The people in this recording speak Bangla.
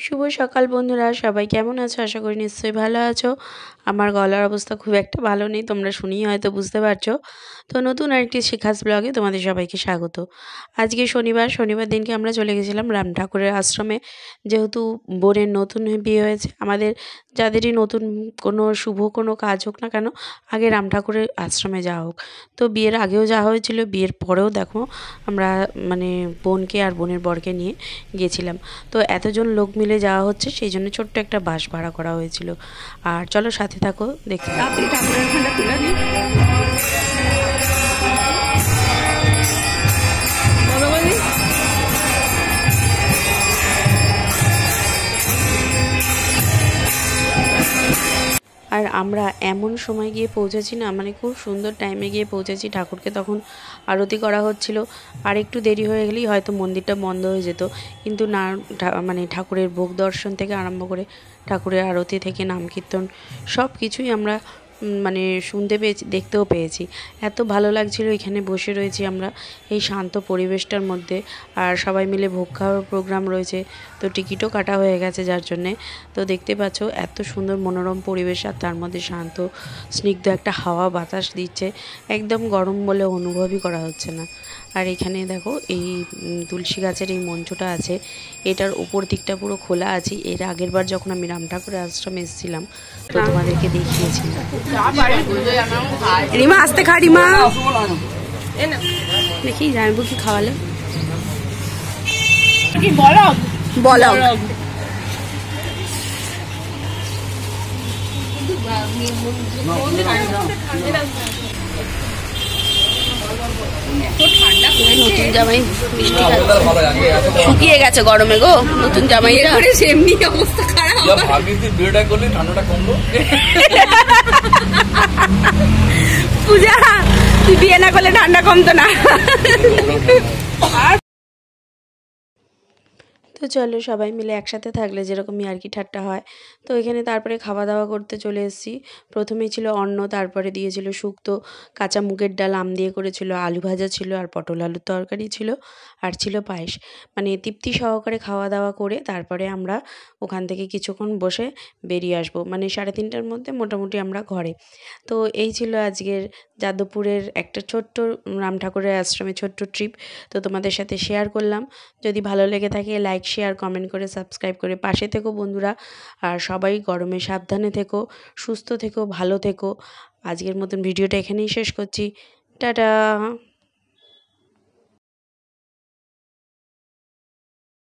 শুভ সকাল বন্ধুরা, সবাই কেমন আছো? আশা করি নিশ্চয়ই ভালো আছো। আমার গলার অবস্থা খুব একটা ভালো নেই, তোমরা শুনিয়ে হয়তো বুঝতে পারছো। তো নতুন আরেকটি শিখাস ব্লগে তোমাদের সবাইকে স্বাগত। আজকে শনিবার দিনকে আমরা চলে গেছিলাম রাম ঠাকুরের আশ্রমে। যেহেতু বোনের নতুন বিয়ে হয়েছে, আমাদের যাদেরই নতুন শুভ কোনো কাজ হোক না কেন, আগে রাম ঠাকুরের আশ্রমে যাওয়া হোক। তো বিয়ের আগেও যাওয়া হয়েছিল, বিয়ের পরেও দেখো আমরা বোনকে আর বোনের বরকে নিয়ে গিয়েছিলাম। তো এতজন লোক মিলে যাওয়া হচ্ছে, সেই জন্য ছোট্ট একটা বাস ভাড়া করা হয়েছিল। আর চলো সাথে থাকো, দেখতে আর আমরা এমন সময় গিয়ে পৌঁছেছি না, খুব সুন্দর টাইমে গিয়ে পৌঁছেছি। ঠাকুরকে তখন আরতি করা হচ্ছিল, আর একটু দেরি হয়ে গেলেই হয়তো মন্দিরটা বন্ধ হয়ে যেত। কিন্তু না, ঠাকুরের ভোগ দর্শন থেকে আরম্ভ করে ঠাকুরের আরতি থেকে নাম কীর্তন সব কিছুই আমরা শুনতে পেয়েছি, দেখতেও পেয়েছি। এত ভালো লাগছিল। এখানে বসে রয়েছি আমরা এই শান্ত পরিবেশটার মধ্যে, আর সবাই মিলে ভোগ খাওয়ার প্রোগ্রাম রয়েছে। তো টিকিটও কাটা হয়ে গেছে যার জন্যে। তো দেখতে পাচ্ছ এত সুন্দর মনোরম পরিবেশ, আর তার মধ্যে শান্ত স্নিগ্ধ একটা হাওয়া বাতাস দিচ্ছে, একদম গরম বলে অনুভবই করা হচ্ছে না। আর এখানে দেখো এই তুলসী গাছের এই মঞ্চটা আছে, এটার উপর দিকটা পুরো খোলা আছে। এর আগের বার যখন আমি রাম ঠাকুরের আশ্রমে এসেছিলাম, তো তোমাদেরকে দেখিয়েছিলাম। রিমা আসতে খা, রিমা দেখি জানবো কি খাওয়ালে বলো। নতুন জামাই মিষ্টি শুকিয়ে গেছে গরমে গো, নতুন জামাই এমনি অবস্থা খারাপ। পূজা, তুই বিয়ে না করলে ঠান্ডা কমতো না। তো চলো সবাই মিলে একসাথে থাকলে যেরকম ইয়ার্কি ঠাট্টা হয়। তো এখানে তারপরে খাওয়া দাওয়া করতে চলে এসেছি। প্রথমেই ছিল অন্ন, তারপরে দিয়েছিল শুক্তো, কাঁচা মুগের ডাল আম দিয়ে করেছিল, আলু ভাজা ছিল, আর পটল আলুর তরকারি ছিল, আর ছিল পায়েস। তৃপ্তি সহকারে খাওয়া দাওয়া করে তারপরে আমরা ওখান থেকে কিছুক্ষণ বসে বেরিয়ে আসবো। 3:30টার মধ্যে মোটামুটি আমরা ঘরে। তো এই ছিল আজকের যাদবপুরের একটা ছোট্ট রাম ঠাকুরের আশ্রমে ছোট্ট ট্রিপ। তো তোমাদের সাথে শেয়ার করলাম। যদি ভালো লেগে থাকে লাইক শেয়ার কমেন্ট করে সাবস্ক্রাইব করে পাশে থেকো বন্ধুরা। আর সবাই গরমে সাবধানে থেকো, সুস্থ থেকো, ভালো থেকো। আজকের মতন ভিডিওটা এখানেই শেষ করছি। টাটা।